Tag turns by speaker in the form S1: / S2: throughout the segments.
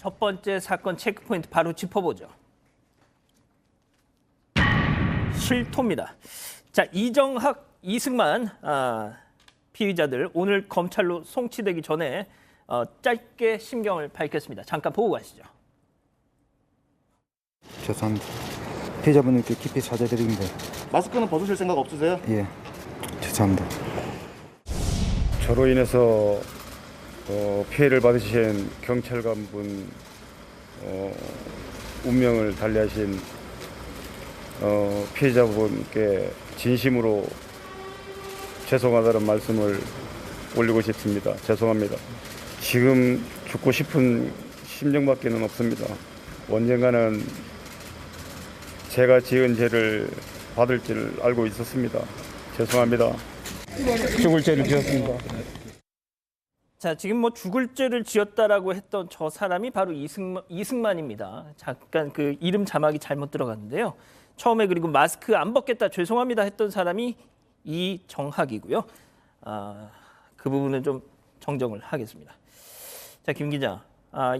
S1: 첫 번째 사건 체크포인트 바로 짚어보죠. 실토입니다. 자, 이정학, 이승만 피의자들 오늘 검찰로 송치되기 전에 짧게 심경을 밝혔습니다. 잠깐 보고 가시죠.
S2: 죄송합니다. 피해자분들께 깊이 사죄드립니다.
S3: 마스크는 벗으실 생각 없으세요?
S2: 예, 죄송합니다. 저로 인해서 피해를 받으신 경찰관분 운명을 달리하신 피해자분께 진심으로 죄송하다는 말씀을 올리고 싶습니다. 죄송합니다. 지금 죽고 싶은 심정밖에는 없습니다. 언젠가는 제가 지은 죄를 받을 줄 알고 있었습니다. 죄송합니다. 죽을 죄를 지었습니다.
S1: 자, 지금 뭐 죽을 죄를 지었다라고 했던 저 사람이 바로 이승만입니다. 잠깐 그 이름 자막이 잘못 들어갔는데요. 처음에 그리고 마스크 안 벗겠다 죄송합니다 했던 사람이 이정학이고요. 그 부분은 좀 정정을 하겠습니다. 자, 김 기자.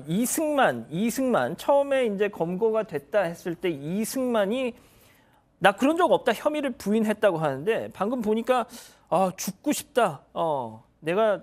S1: 이승만 처음에 이제 검거가 됐다 했을 때 이승만이 나 그런 적 없다 혐의를 부인했다고 하는데 방금 보니까 죽고 싶다. 내가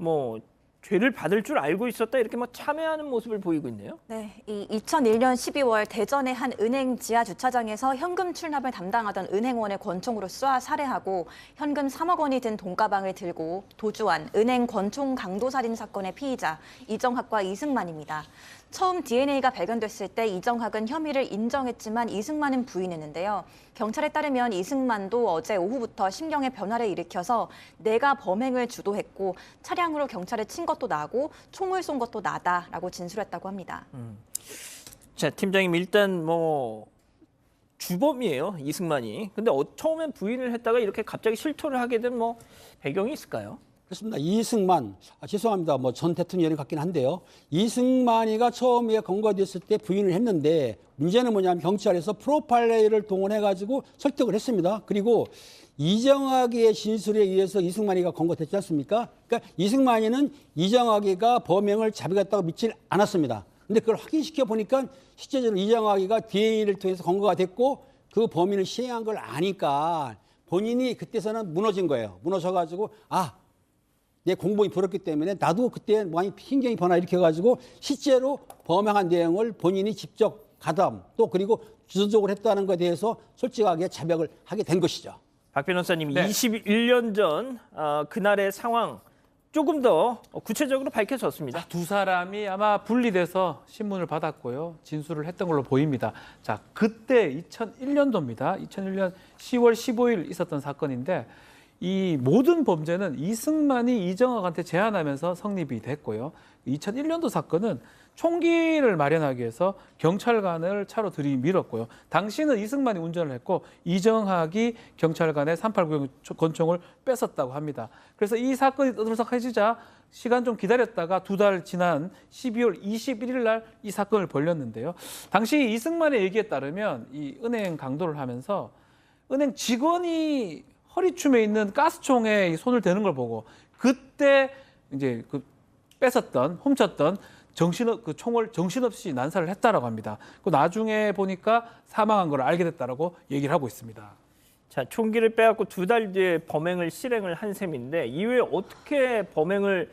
S1: 뭐 죄를 받을 줄 알고 있었다 이렇게 막 참회하는 모습을 보이고 있네요.
S4: 네, 2001년 12월 대전의 한 은행 지하 주차장에서 현금 출납을 담당하던 은행원의 권총으로 쏴 살해하고 현금 3억 원이 든 돈가방을 들고 도주한 은행 권총 강도살인 사건의 피의자 이정학과 이승만입니다. 처음 DNA가 발견됐을 때 이정학은 혐의를 인정했지만 이승만은 부인했는데요. 경찰에 따르면 이승만도 어제 오후부터 심경의 변화를 일으켜서 내가 범행을 주도했고 차량으로 경찰에 친 것도 나고 총을 쏜 것도 나다라고 진술했다고 합니다.
S1: 자, 팀장님 일단 뭐 주범이에요, 이승만이. 근데 처음엔 부인을 했다가 이렇게 갑자기 실토를 하게 된 뭐 배경이 있을까요?
S5: 그렇습니다. 이승만, 죄송합니다. 뭐 전 대통령이 같긴 한데요. 이승만이가 처음에 검거됐을 때 부인을 했는데 문제는 뭐냐면 경찰에서 프로파일러를 동원해가지고 설득을 했습니다. 그리고 이정학의 진술에 의해서 이승만이가 검거됐지 않습니까? 그러니까 이승만이는 이정학이가 범행을 자백했다고 믿질 않았습니다. 근데 그걸 확인시켜 보니까 실제적으로 이정학이가 DNA를 통해서 검거가 됐고 그 범인을 시행한 걸 아니까 본인이 그때서는 무너진 거예요. 무너져가지고 내 공범이 불었기 때문에 나도 그때 많이 신경이 변화 일으켜가지고 실제로 범행한 내용을 본인이 직접 가담 또 그리고 주도적으로 했다는 것에 대해서 솔직하게 자백을 하게 된 것이죠.
S1: 박 변호사님,
S6: 네.
S1: 21년 전 그날의 상황 조금 더 구체적으로 밝혀졌습니다.
S6: 두 사람이 아마 분리돼서 신문을 받았고요. 진술을 했던 걸로 보입니다. 자, 그때 2001년도입니다. 2001년 10월 15일 있었던 사건인데 이 모든 범죄는 이승만이 이정학한테 제안하면서 성립이 됐고요. 2001년도 사건은 총기를 마련하기 위해서 경찰관을 차로 들이밀었고요. 당시는 이승만이 운전을 했고 이정학이 경찰관의 389 권총을 뺏었다고 합니다. 그래서 이 사건이 떠들썩해지자 시간 좀 기다렸다가 2달 지난 12월 21일 날 이 사건을 벌였는데요. 당시 이승만의 얘기에 따르면 이 은행 강도를 하면서 은행 직원이 허리춤에 있는 가스총에 손을 대는 걸 보고 그때 이제 그 뺏었던 훔쳤던 그 총을 정신없이 난사를 했다라고 합니다. 그 나중에 보니까 사망한 걸 알게 됐다라고 얘기를 하고 있습니다.
S1: 자, 총기를 빼앗고 2달 뒤에 범행을 실행을 한 셈인데 이후에 어떻게 범행을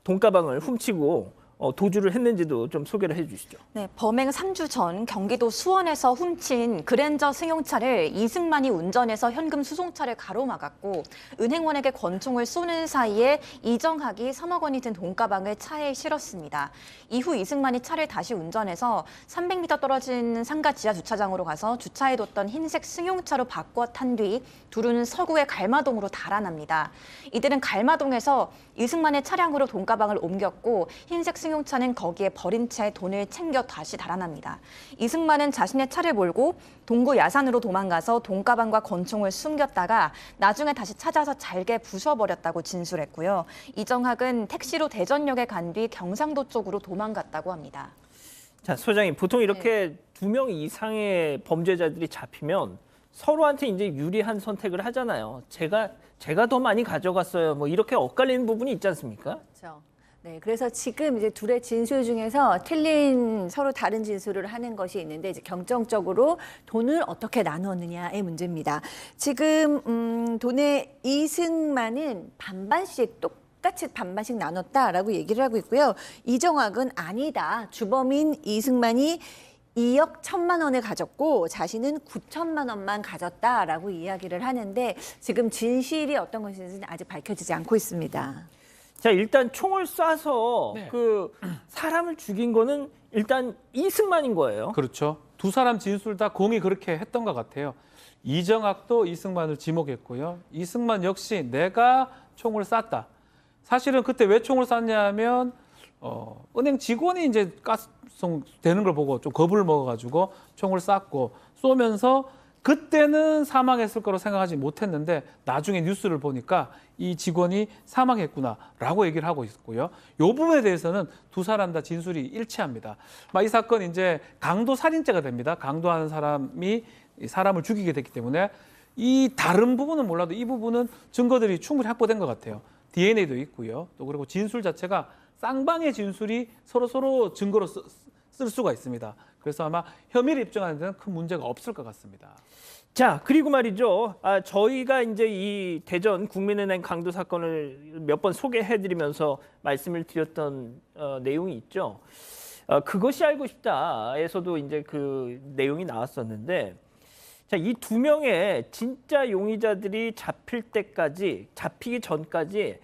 S1: 돈가방을 훔치고 도주를 했는지도 좀 소개를 해주시죠.
S4: 네, 범행 3주 전 경기도 수원에서 훔친 그랜저 승용차를 이승만이 운전해서 현금 수송차를 가로막았고 은행원에게 권총을 쏘는 사이에 이정학이 3억 원이 든 돈가방을 차에 실었습니다. 이후 이승만이 차를 다시 운전해서 300m 떨어진 상가 지하 주차장으로 가서 주차해뒀던 흰색 승용차로 바꿔 탄 뒤 둘은 서구의 갈마동으로 달아납니다. 이들은 갈마동에서 이승만의 차량으로 돈가방을 옮겼고 흰색 승용차는 거기에 버린 채 돈을 챙겨 다시 달아납니다. 이승만은 자신의 차를 몰고 동구 야산으로 도망가서 돈가방과 권총을 숨겼다가 나중에 다시 찾아서 잘게 부숴버렸다고 진술했고요. 이정학은 택시로 대전역에 간 뒤 경상도 쪽으로 도망갔다고 합니다.
S1: 자, 소장님, 보통 이렇게 2명 이상의 범죄자들이 잡히면 서로한테 이제 유리한 선택을 하잖아요. 제가 더 많이 가져갔어요. 뭐 이렇게 엇갈리는 부분이 있지 않습니까?
S7: 그렇죠. 네, 그래서 지금 이제 둘의 진술 중에서 틀린 서로 다른 진술을 하는 것이 있는데 이제 경정적으로 돈을 어떻게 나누었느냐의 문제입니다. 지금 돈의 이승만은 반반씩 똑같이 반반씩 나눴다라고 얘기를 하고 있고요. 이정학은 아니다. 주범인 이승만이 2억 1천만 원을 가졌고 자신은 9천만 원만 가졌다라고 이야기를 하는데 지금 진실이 어떤 것인지는 아직 밝혀지지 않고 있습니다.
S1: 자, 일단 총을 쏴서
S6: 네.
S1: 그 사람을 죽인 거는 일단 이승만인 거예요.
S6: 그렇죠. 두 사람 진술 다 공이 그렇게 했던 것 같아요. 이정학도 이승만을 지목했고요. 이승만 역시 내가 총을 쐈다. 사실은 그때 왜 총을 쐈냐면 은행 직원이 이제 가스송 되는 걸 보고 좀 겁을 먹어가지고 총을 쐈고 쏘면서 그때는 사망했을 거로 생각하지 못했는데 나중에 뉴스를 보니까 이 직원이 사망했구나라고 얘기를 하고 있고요. 이 부분에 대해서는 두 사람 다 진술이 일치합니다. 이 사건 이제 강도 살인죄가 됩니다. 강도하는 사람이 사람을 죽이게 됐기 때문에 이 다른 부분은 몰라도 이 부분은 증거들이 충분히 확보된 것 같아요. DNA도 있고요. 또 그리고 진술 자체가 쌍방의 진술이 서로 증거로 쓸 수가 있습니다. 그래서 아마 혐의를 입증하는 데는 큰 문제가 없을 것 같습니다.
S1: 자, 그리고 말이죠. 저희가 이제 이 대전 국민은행 강도 사건을 몇 번 소개해드리면서 말씀을 드렸던 내용이 있죠. 그것이 알고 싶다에서도 이제 그 내용이 나왔었는데, 자, 이 두 명의 진짜 용의자들이 잡히기 전까지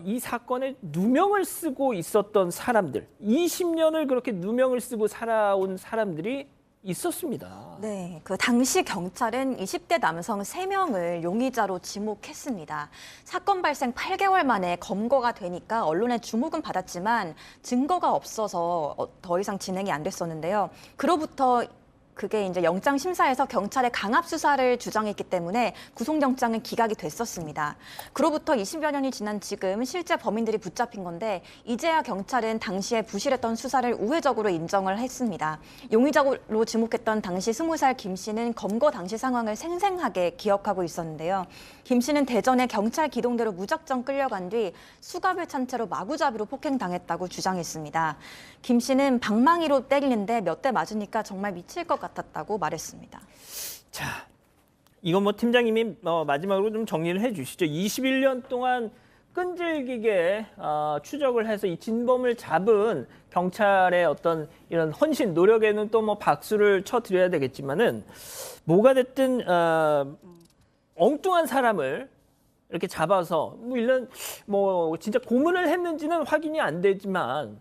S1: 이 사건에 누명을 쓰고 있었던 사람들, 20년을 그렇게 누명을 쓰고 살아온 사람들이 있었습니다.
S4: 네, 그 당시 경찰은 20대 남성 3명을 용의자로 지목했습니다. 사건 발생 8개월 만에 검거가 되니까 언론의 주목은 받았지만 증거가 없어서 더 이상 진행이 안 됐었는데요. 그로부터 그게 이제 영장 심사에서 경찰의 강압 수사를 주장했기 때문에 구속영장은 기각이 됐었습니다. 그로부터 20여 년이 지난 지금 실제 범인들이 붙잡힌 건데 이제야 경찰은 당시에 부실했던 수사를 우회적으로 인정을 했습니다. 용의자로 지목했던 당시 20살 김 씨는 검거 당시 상황을 생생하게 기억하고 있었는데요. 김 씨는 대전의 경찰 기동대로 무작정 끌려간 뒤 수갑을 찬 채로 마구잡이로 폭행당했다고 주장했습니다. 김 씨는 방망이로 때리는데 몇 대 맞으니까 정말 미칠 것 같았다고 말했습니다.
S1: 자, 이건 뭐 팀장님이 마지막으로 좀 정리를 해주시죠. 21년 동안 끈질기게 추적을 해서 이 진범을 잡은 경찰의 어떤 이런 헌신, 노력에는 또 뭐 박수를 쳐드려야 되겠지만은 뭐가 됐든 엉뚱한 사람을 이렇게 잡아서 뭐 진짜 고문을 했는지는 확인이 안 되지만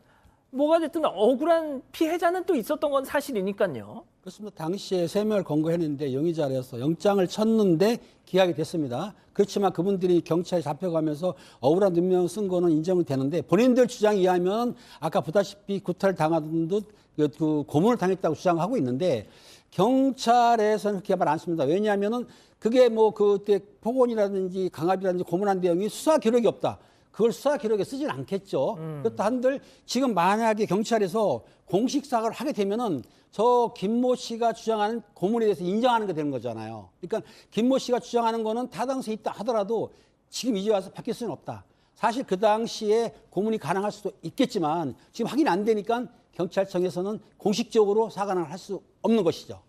S1: 뭐가 됐든 억울한 피해자는 또 있었던 건 사실이니까요.
S5: 그렇습니다. 당시에 3명을 검거했는데 용의자라서 영장을 쳤는데 기각이 됐습니다. 그렇지만 그분들이 경찰에 잡혀가면서 억울한 누명 쓴 거는 인정이 되는데 본인들 주장에 의하면 아까 보다시피 구타를 당한 듯 그 고문을 당했다고 주장하고 있는데 경찰에서는 그렇게 말 않습니다. 왜냐하면은 그게 뭐 그때 폭언이라든지 강압이라든지 고문한 내용이 수사 기록이 없다. 그걸 수사 기록에 쓰진 않겠죠. 그렇다 한들 지금 만약에 경찰에서 공식 사과를 하게 되면은 저 김모 씨가 주장하는 고문에 대해서 인정하는 게 되는 거잖아요. 그러니까 김모 씨가 주장하는 거는 타당성이 있다 하더라도 지금 이제 와서 바뀔 수는 없다. 사실 그 당시에 고문이 가능할 수도 있겠지만 지금 확인 안 되니까 경찰청에서는 공식적으로 사과는 할 수 없는 것이죠.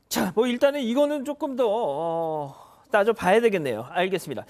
S1: 자, 뭐 일단은 이거는 조금 더 따져봐야 되겠네요. 알겠습니다.